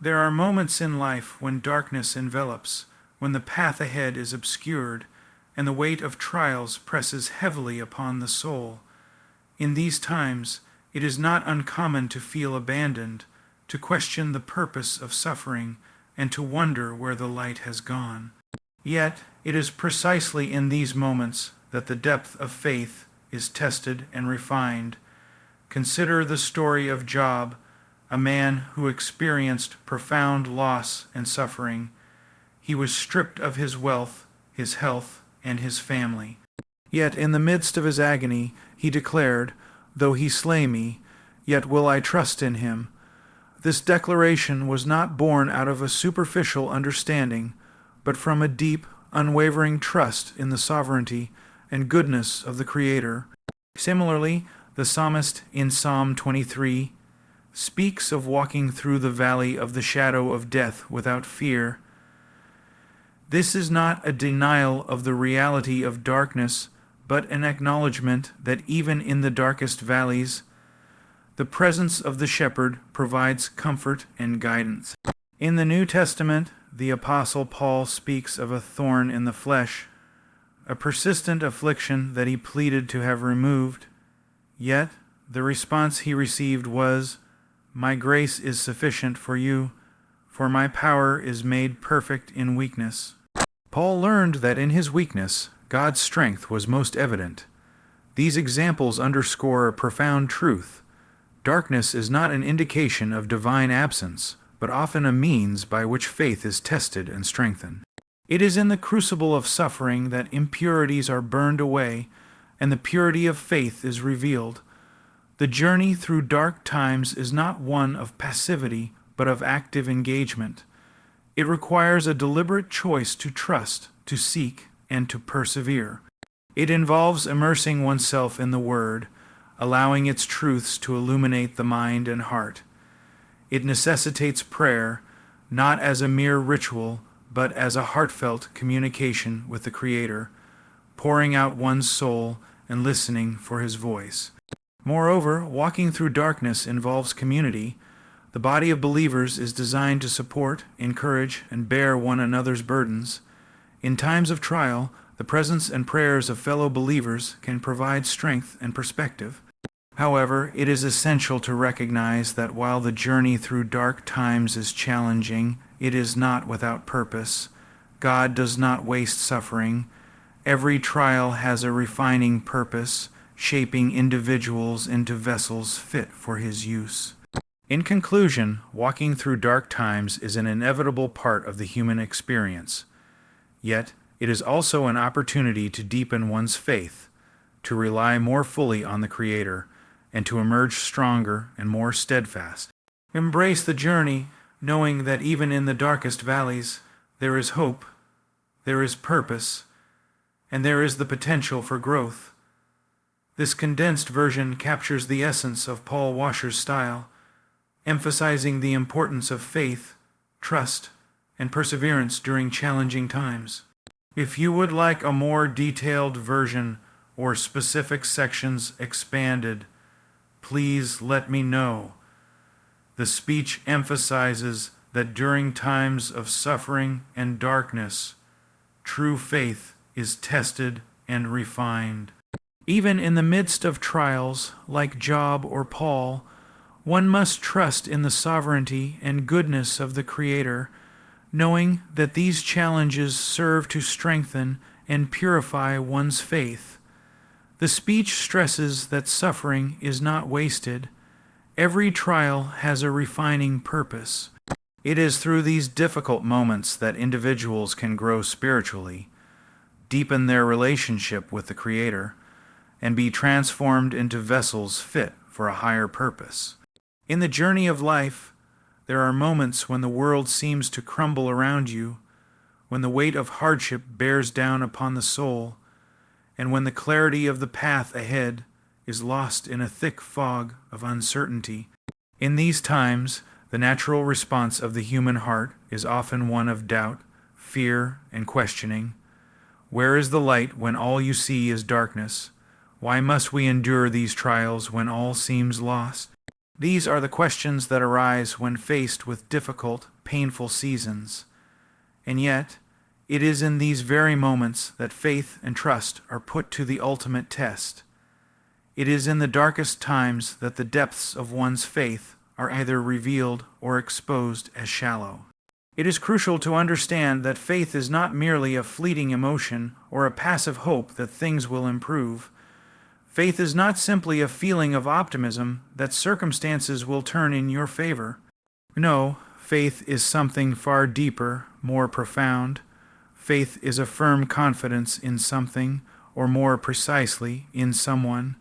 There are moments in life when darkness envelops, when the path ahead is obscured, and the weight of trials presses heavily upon the soul. In these times, it is not uncommon to feel abandoned, to question the purpose of suffering, and to wonder where the light has gone. Yet, it is precisely in these moments that the depth of faith is tested and refined. Consider the story of Job, a man who experienced profound loss and suffering. He was stripped of his wealth, his health, and his family. Yet in the midst of his agony, he declared, "Though he slay me, yet will I trust in him." This declaration was not born out of a superficial understanding, but from a deep, unwavering trust in the sovereignty and goodness of the Creator. Similarly, the psalmist in Psalm 23 speaks of walking through the valley of the shadow of death without fear. This is not a denial of the reality of darkness, but an acknowledgement that even in the darkest valleys, the presence of the shepherd provides comfort and guidance. In the New Testament, the Apostle Paul speaks of a thorn in the flesh, a persistent affliction that he pleaded to have removed. Yet, the response he received was, "My grace is sufficient for you, for my power is made perfect in weakness." Paul learned that in his weakness, God's strength was most evident. These examples underscore a profound truth. Darkness is not an indication of divine absence, but often a means by which faith is tested and strengthened. It is in the crucible of suffering that impurities are burned away and the purity of faith is revealed. The journey through dark times is not one of passivity, but of active engagement. It requires a deliberate choice to trust, to seek, and to persevere. It involves immersing oneself in the Word, allowing its truths to illuminate the mind and heart. It necessitates prayer, not as a mere ritual, but as a heartfelt communication with the Creator, pouring out one's soul and listening for His voice. Moreover, walking through darkness involves community. The body of believers is designed to support, encourage, and bear one another's burdens. In times of trial, the presence and prayers of fellow believers can provide strength and perspective. However, it is essential to recognize that while the journey through dark times is challenging, it is not without purpose. God does not waste suffering. Every trial has a refining purpose, shaping individuals into vessels fit for His use. In conclusion, walking through dark times is an inevitable part of the human experience. Yet, it is also an opportunity to deepen one's faith, to rely more fully on the Creator, and to emerge stronger and more steadfast. Embrace the journey, knowing that even in the darkest valleys, there is hope, there is purpose, and there is the potential for growth. This condensed version captures the essence of Paul Washer's style, emphasizing the importance of faith, trust, and perseverance during challenging times. If you would like a more detailed version or specific sections expanded, please let me know. The speech emphasizes that during times of suffering and darkness, true faith is tested and refined. Even in the midst of trials, like Job or Paul, one must trust in the sovereignty and goodness of the Creator, knowing that these challenges serve to strengthen and purify one's faith. The speech stresses that suffering is not wasted. Every trial has a refining purpose. It is through these difficult moments that individuals can grow spiritually, deepen their relationship with the Creator, and be transformed into vessels fit for a higher purpose. In the journey of life, there are moments when the world seems to crumble around you, when the weight of hardship bears down upon the soul, and when the clarity of the path ahead is lost in a thick fog of uncertainty. In these times, the natural response of the human heart is often one of doubt, fear, and questioning. Where is the light when all you see is darkness? Why must we endure these trials when all seems lost? These are the questions that arise when faced with difficult painful seasons. And yet, it is in these very moments that faith and trust are put to the ultimate test. It is in the darkest times that the depths of one's faith are either revealed or exposed as shallow. It is crucial to understand that faith is not merely a fleeting emotion or a passive hope that things will improve. Faith is not simply a feeling of optimism that circumstances will turn in your favor. No, faith is something far deeper, more profound. Faith is a firm confidence in something, or more precisely, in someone.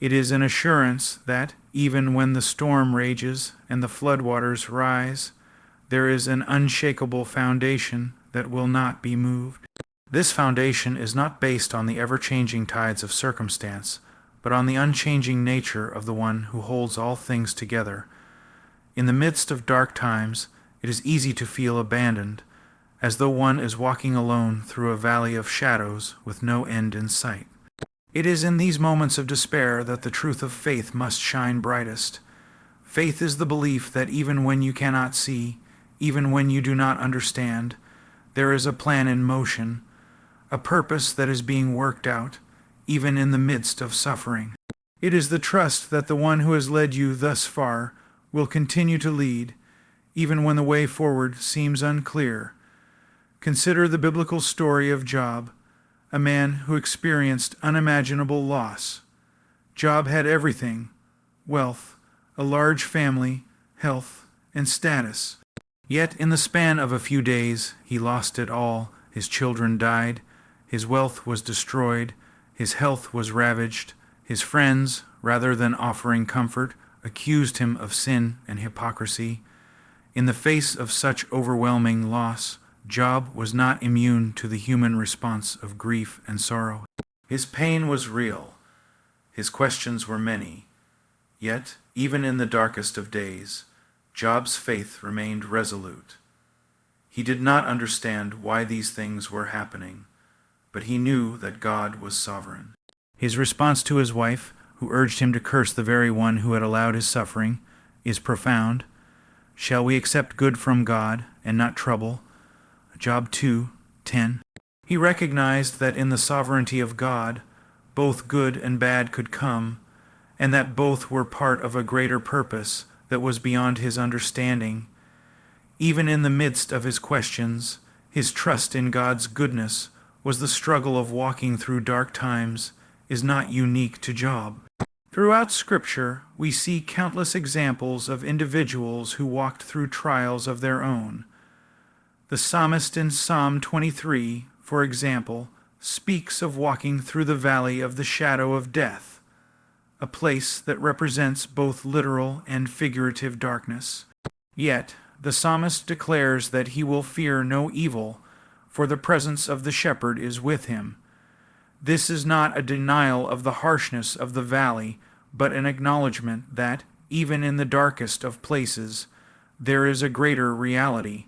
It is an assurance that, even when the storm rages and the floodwaters rise, there is an unshakable foundation that will not be moved. This foundation is not based on the ever-changing tides of circumstance, but on the unchanging nature of the one who holds all things together. In the midst of dark times, it is easy to feel abandoned, as though one is walking alone through a valley of shadows with no end in sight. It is in these moments of despair that the truth of faith must shine brightest. Faith is the belief that even when you cannot see, even when you do not understand, there is a plan in motion, a purpose that is being worked out, even in the midst of suffering. It is the trust that the one who has led you thus far will continue to lead, even when the way forward seems unclear. Consider the biblical story of Job, a man who experienced unimaginable loss. Job had everything: wealth, a large family, health, and status. Yet in the span of a few days, he lost it all. His children died, his wealth was destroyed, his health was ravaged. His friends, rather than offering comfort, accused him of sin and hypocrisy. In the face of such overwhelming loss, Job was not immune to the human response of grief and sorrow. His pain was real. His questions were many. Yet, even in the darkest of days, Job's faith remained resolute. He did not understand why these things were happening, but he knew that God was sovereign. His response to his wife, who urged him to curse the very one who had allowed his suffering, is profound. Shall we accept good from God and not trouble? Job 2:10. He recognized that in the sovereignty of God, both good and bad could come, and that both were part of a greater purpose that was beyond his understanding. Even in the midst of his questions, his trust in God's goodness was the struggle of walking through dark times is not unique to Job. Throughout Scripture, we see countless examples of individuals who walked through trials of their own. The psalmist in Psalm 23, for example, speaks of walking through the valley of the shadow of death, a place that represents both literal and figurative darkness. Yet, the psalmist declares that he will fear no evil, for the presence of the shepherd is with him. This is not a denial of the harshness of the valley, but an acknowledgement that, even in the darkest of places, there is a greater reality,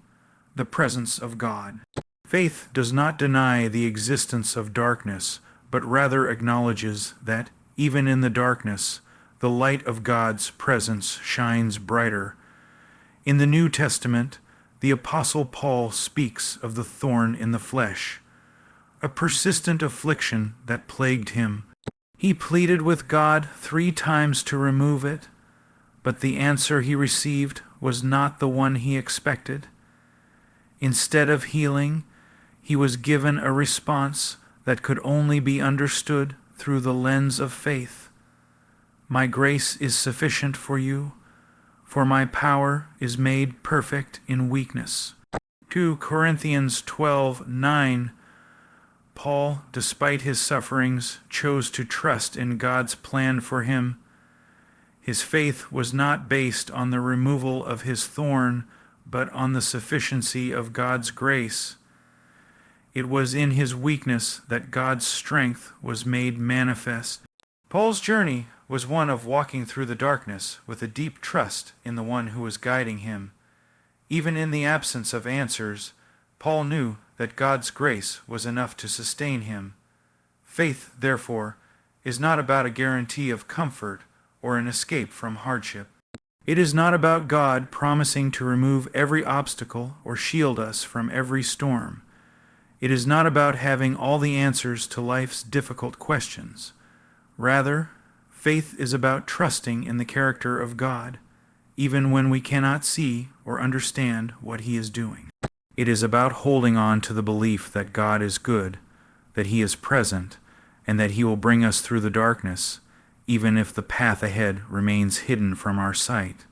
the presence of God. Faith does not deny the existence of darkness, but rather acknowledges that, even in the darkness, the light of God's presence shines brighter. In the New Testament, the Apostle Paul speaks of the thorn in the flesh, a persistent affliction that plagued him. He pleaded with God 3 times to remove it, but the answer he received was not the one he expected. Instead of healing, he was given a response that could only be understood through the lens of faith. My grace is sufficient for you, for my power is made perfect in weakness. 2 Corinthians 12:9. Paul, despite his sufferings, chose to trust in God's plan for him. His faith was not based on the removal of his thorn, but on the sufficiency of God's grace. It was in his weakness that God's strength was made manifest. Paul's journey was one of walking through the darkness with a deep trust in the one who was guiding him. Even in the absence of answers, Paul knew that God's grace was enough to sustain him. Faith, therefore, is not about a guarantee of comfort or an escape from hardship. It is not about God promising to remove every obstacle or shield us from every storm. It is not about having all the answers to life's difficult questions. Rather, faith is about trusting in the character of God, even when we cannot see or understand what He is doing. It is about holding on to the belief that God is good, that He is present, and that He will bring us through the darkness, even if the path ahead remains hidden from our sight.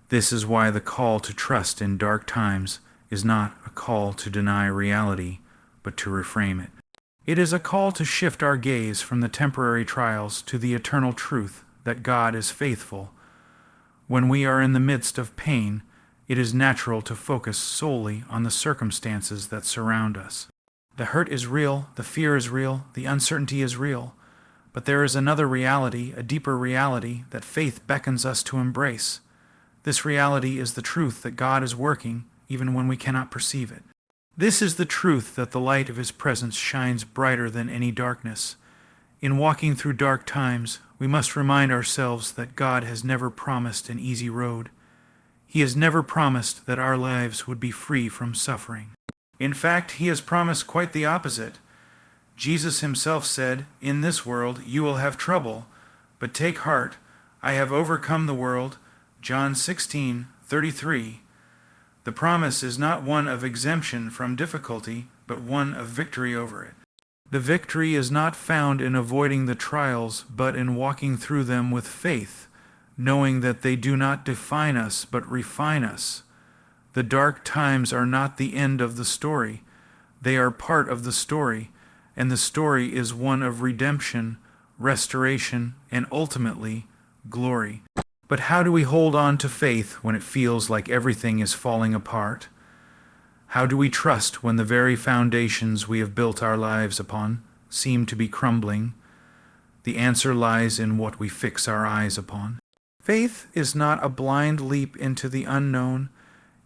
This is why the call to trust in dark times is not a call to deny reality, but to reframe it. It is a call to shift our gaze from the temporary trials to the eternal truth that God is faithful. When we are in the midst of pain, it is natural to focus solely on the circumstances that surround us. The hurt is real, the fear is real, the uncertainty is real, but there is another reality, a deeper reality, that faith beckons us to embrace. This reality is the truth that God is working, even when we cannot perceive it. This is the truth that the light of His presence shines brighter than any darkness. In walking through dark times, we must remind ourselves that God has never promised an easy road. He has never promised that our lives would be free from suffering. In fact, He has promised quite the opposite. Jesus Himself said, "In this world you will have trouble, but take heart, I have overcome the world." John 16:33. The promise is not one of exemption from difficulty, but one of victory over it. The victory is not found in avoiding the trials, but in walking through them with faith, knowing that they do not define us, but refine us. The dark times are not the end of the story. They are part of the story, and the story is one of redemption, restoration, and ultimately, glory. But how do we hold on to faith when it feels like everything is falling apart? How do we trust when the very foundations we have built our lives upon seem to be crumbling? The answer lies in what we fix our eyes upon. Faith is not a blind leap into the unknown.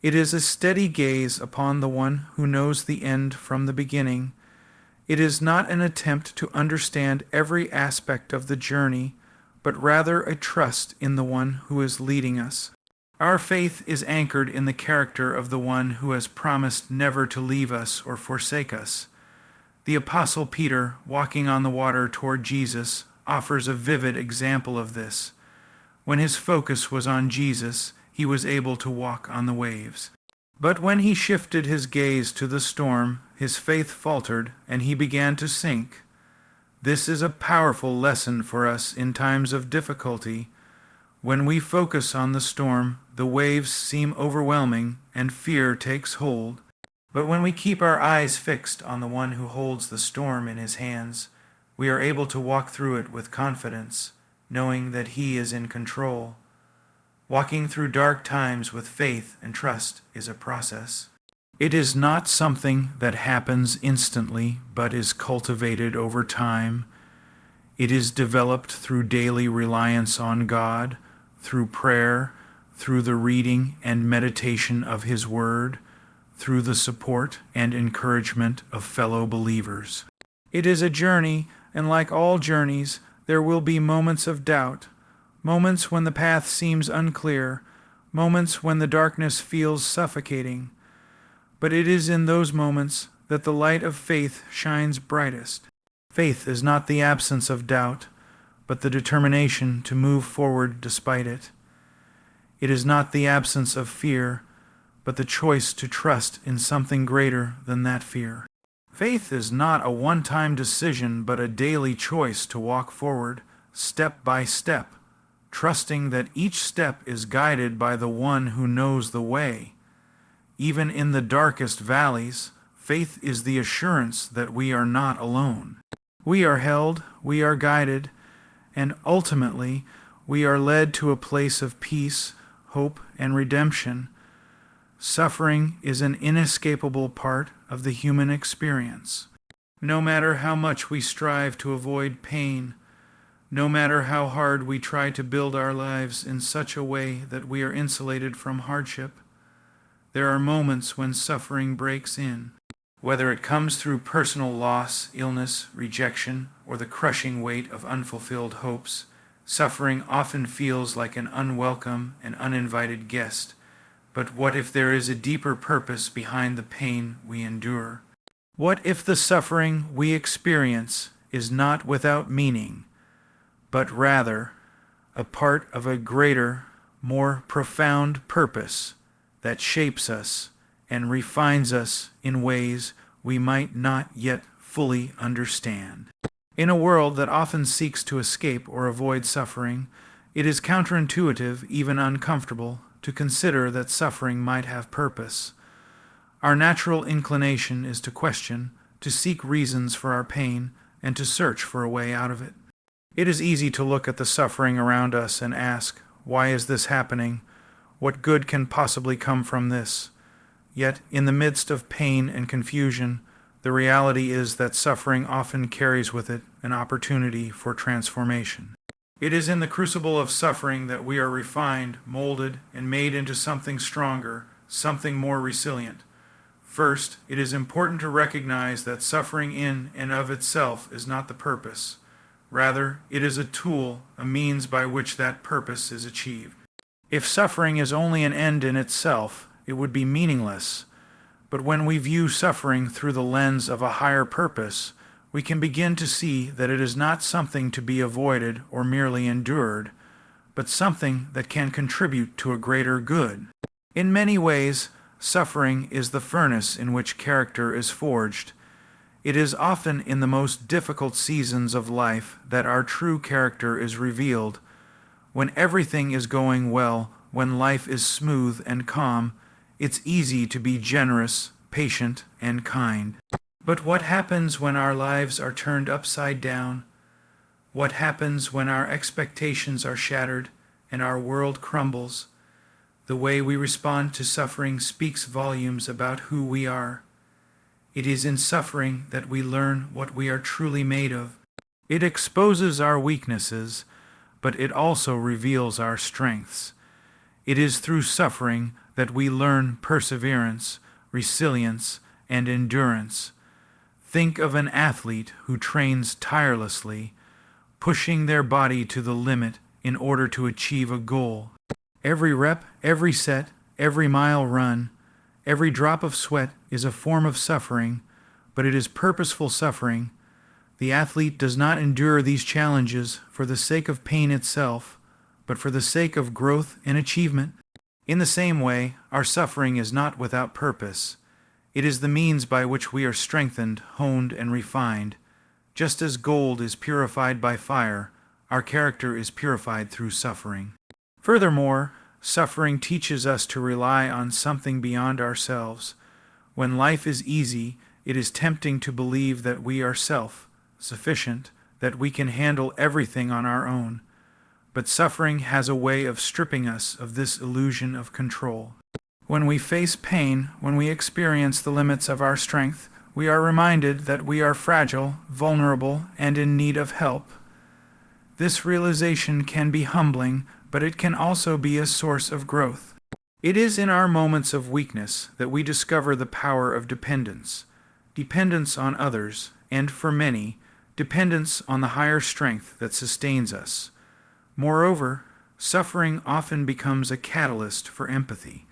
It is a steady gaze upon the one who knows the end from the beginning. It is not an attempt to understand every aspect of the journey, but rather a trust in the one who is leading us. Our faith is anchored in the character of the one who has promised never to leave us or forsake us. The Apostle Peter, walking on the water toward Jesus, offers a vivid example of this. When his focus was on Jesus, he was able to walk on the waves. But when he shifted his gaze to the storm, his faith faltered and he began to sink. This is a powerful lesson for us in times of difficulty. When we focus on the storm, the waves seem overwhelming and fear takes hold. But when we keep our eyes fixed on the one who holds the storm in his hands, we are able to walk through it with confidence, knowing that He is in control. Walking through dark times with faith and trust is a process. It is not something that happens instantly, but is cultivated over time. It is developed through daily reliance on God, through prayer, through the reading and meditation of His Word, through the support and encouragement of fellow believers. It is a journey, and like all journeys, there will be moments of doubt, moments when the path seems unclear, moments when the darkness feels suffocating. But it is in those moments that the light of faith shines brightest. Faith is not the absence of doubt, but the determination to move forward despite it. It is not the absence of fear, but the choice to trust in something greater than that fear. Faith is not a one-time decision, but a daily choice to walk forward, step by step, trusting that each step is guided by the one who knows the way. Even in the darkest valleys, faith is the assurance that we are not alone. We are held, we are guided, and ultimately we are led to a place of peace, hope, and redemption. Suffering is an inescapable part of the human experience. No matter how much we strive to avoid pain, no matter how hard we try to build our lives in such a way that we are insulated from hardship, there are moments when suffering breaks in. Whether it comes through personal loss, illness, rejection, or the crushing weight of unfulfilled hopes, Suffering often feels like an unwelcome and uninvited guest, but what if there is a deeper purpose behind the pain we endure? What if the suffering we experience is not without meaning, but rather a part of a greater, more profound purpose that shapes us and refines us in ways we might not yet fully understand? In a world that often seeks to escape or avoid suffering, it is counterintuitive, even uncomfortable, to consider that suffering might have purpose. Our natural inclination is to question, to seek reasons for our pain, and to search for a way out of it. It is easy to look at the suffering around us and ask, why is this happening? What good can possibly come from this? Yet, in the midst of pain and confusion, the reality is that suffering often carries with it an opportunity for transformation. It is in the crucible of suffering that we are refined, molded, and made into something stronger, something more resilient. First, it is important to recognize that suffering in and of itself is not the purpose. Rather, it is a tool, a means by which that purpose is achieved. If suffering is only an end in itself, it would be meaningless. But when we view suffering through the lens of a higher purpose, we can begin to see that it is not something to be avoided or merely endured, but something that can contribute to a greater good. In many ways, suffering is the furnace in which character is forged. It is often in the most difficult seasons of life that our true character is revealed. When everything is going well, when life is smooth and calm, it's easy to be generous, patient, and kind. But what happens when our lives are turned upside down? What happens when our expectations are shattered and our world crumbles? The way we respond to suffering speaks volumes about who we are. It is in suffering that we learn what we are truly made of. It exposes our weaknesses, but it also reveals our strengths. It is through suffering that we learn perseverance, resilience, and endurance. Think of an athlete who trains tirelessly, pushing their body to the limit in order to achieve a goal. Every rep, every set, every mile run, every drop of sweat is a form of suffering, but it is purposeful suffering. The athlete does not endure these challenges for the sake of pain itself, but for the sake of growth and achievement. In the same way, our suffering is not without purpose. It is the means by which we are strengthened, honed, and refined. Just as gold is purified by fire, our character is purified through suffering. Furthermore, suffering teaches us to rely on something beyond ourselves. When life is easy, it is tempting to believe that we are self-sufficient, that we can handle everything on our own. But suffering has a way of stripping us of this illusion of control. When we face pain, when we experience the limits of our strength, we are reminded that we are fragile, vulnerable, and in need of help. This realization can be humbling, but it can also be a source of growth. It is in our moments of weakness that we discover the power of dependence. Dependence on others, and for many, dependence on the higher strength that sustains us. Moreover, suffering often becomes a catalyst for empathy.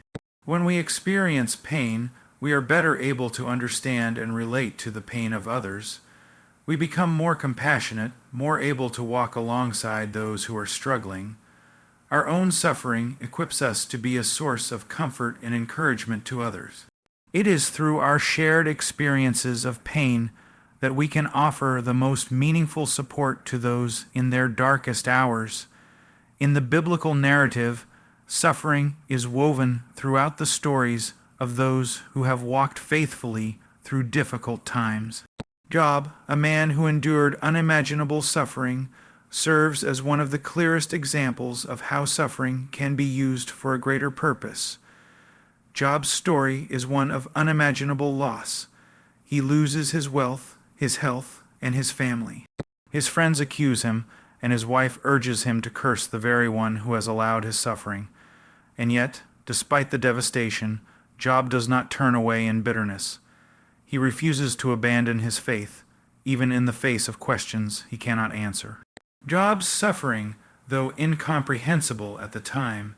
When we experience pain, we are better able to understand and relate to the pain of others. We become more compassionate, more able to walk alongside those who are struggling. Our own suffering equips us to be a source of comfort and encouragement to others. It is through our shared experiences of pain that we can offer the most meaningful support to those in their darkest hours. In the biblical narrative, suffering is woven throughout the stories of those who have walked faithfully through difficult times. Job, a man who endured unimaginable suffering, serves as one of the clearest examples of how suffering can be used for a greater purpose. Job's story is one of unimaginable loss. He loses his wealth, his health, and his family. His friends accuse him, and his wife urges him to curse the very one who has allowed his suffering. And yet, despite the devastation, Job does not turn away in bitterness. He refuses to abandon his faith, even in the face of questions he cannot answer. Job's suffering, though incomprehensible at the time,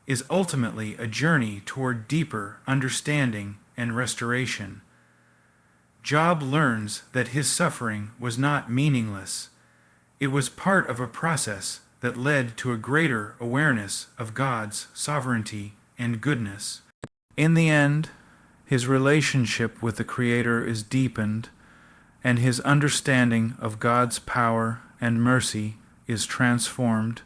is ultimately a journey toward deeper understanding and restoration. Job learns that his suffering was not meaningless. It was part of a process that led to a greater awareness of God's sovereignty and goodness. In the end, his relationship with the Creator is deepened, and his understanding of God's power and mercy is transformed.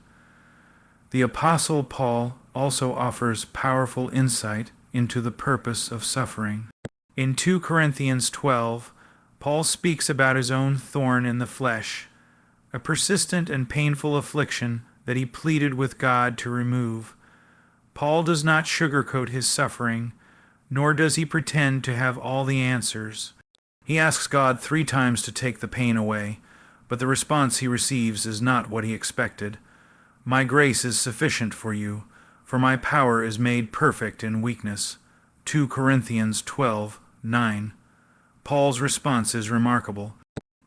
The Apostle Paul also offers powerful insight into the purpose of suffering. In 2 Corinthians 12, Paul speaks about his own thorn in the flesh, a persistent and painful affliction that he pleaded with God to remove. Paul does not sugarcoat his suffering, nor does he pretend to have all the answers. He asks God 3 times to take the pain away, but the response he receives is not what he expected. "My grace is sufficient for you, for my power is made perfect in weakness." 2 Corinthians 12:9. Paul's response is remarkable.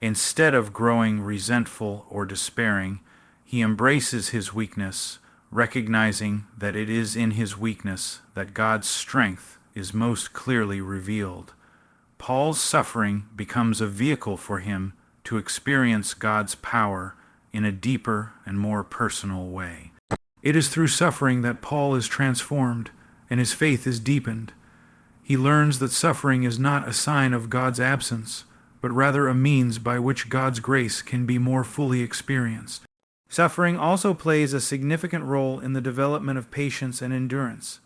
Instead of growing resentful or despairing, he embraces his weakness, recognizing that it is in his weakness that God's strength is most clearly revealed. Paul's suffering becomes a vehicle for him to experience God's power in a deeper and more personal way. It is through suffering that Paul is transformed and his faith is deepened. He learns that suffering is not a sign of God's absence, but rather a means by which God's grace can be more fully experienced. Suffering also plays a significant role in the development of patience and endurance.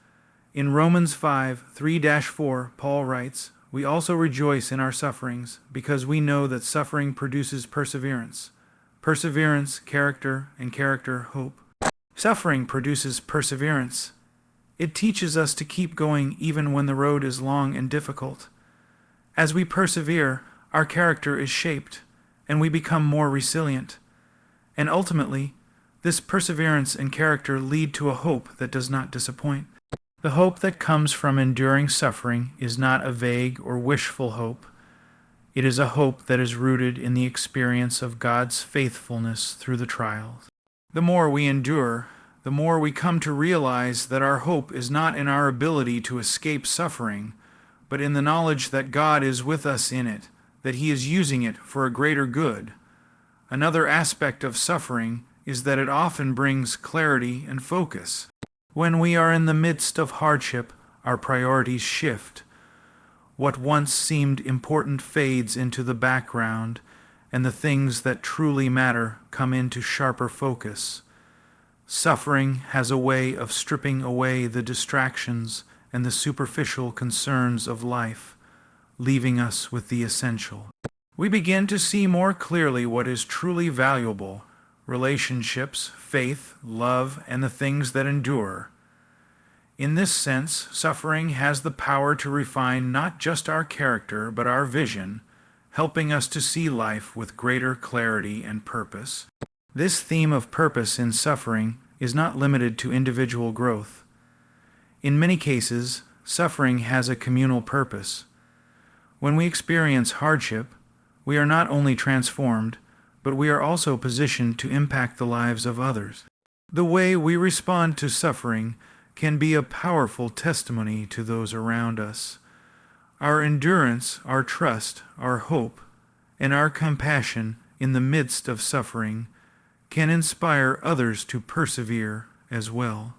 In Romans 5:3-4, Paul writes, "We also rejoice in our sufferings, because we know that suffering produces perseverance. Perseverance, character, and character, hope." Suffering produces perseverance. It teaches us to keep going even when the road is long and difficult. As we persevere, our character is shaped, and we become more resilient. And ultimately, this perseverance and character lead to a hope that does not disappoint. The hope that comes from enduring suffering is not a vague or wishful hope. It is a hope that is rooted in the experience of God's faithfulness through the trials. The more we endure, the more we come to realize that our hope is not in our ability to escape suffering, but in the knowledge that God is with us in it, that He is using it for a greater good. Another aspect of suffering is that it often brings clarity and focus. When we are in the midst of hardship, our priorities shift. What once seemed important fades into the background, and the things that truly matter come into sharper focus. Suffering has a way of stripping away the distractions and the superficial concerns of life, leaving us with the essential. We begin to see more clearly what is truly valuable: relationships, faith, love, and the things that endure. In this sense, suffering has the power to refine not just our character, but our vision, helping us to see life with greater clarity and purpose. This theme of purpose in suffering is not limited to individual growth. In many cases, suffering has a communal purpose. When we experience hardship, we are not only transformed, but we are also positioned to impact the lives of others. The way we respond to suffering can be a powerful testimony to those around us. Our endurance, our trust, our hope, and our compassion in the midst of suffering can inspire others to persevere as well.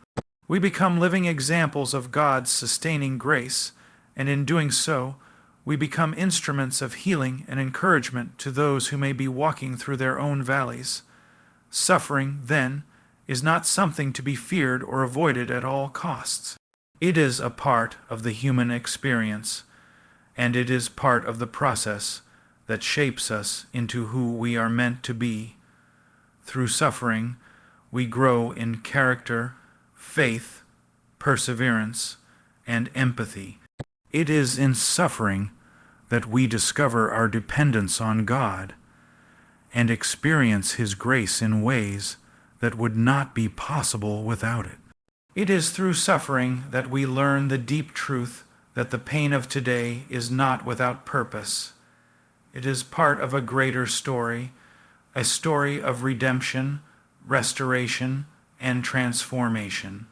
We become living examples of God's sustaining grace, and in doing so, we become instruments of healing and encouragement to those who may be walking through their own valleys. Suffering, then, is not something to be feared or avoided at all costs. It is a part of the human experience, and it is part of the process that shapes us into who we are meant to be. Through suffering, we grow in character, faith, perseverance, and empathy. It is in suffering that we discover our dependence on God and experience His grace in ways that would not be possible without it. It is through suffering that we learn the deep truth that the pain of today is not without purpose. It is part of a greater story, a story of redemption, restoration, and transformation.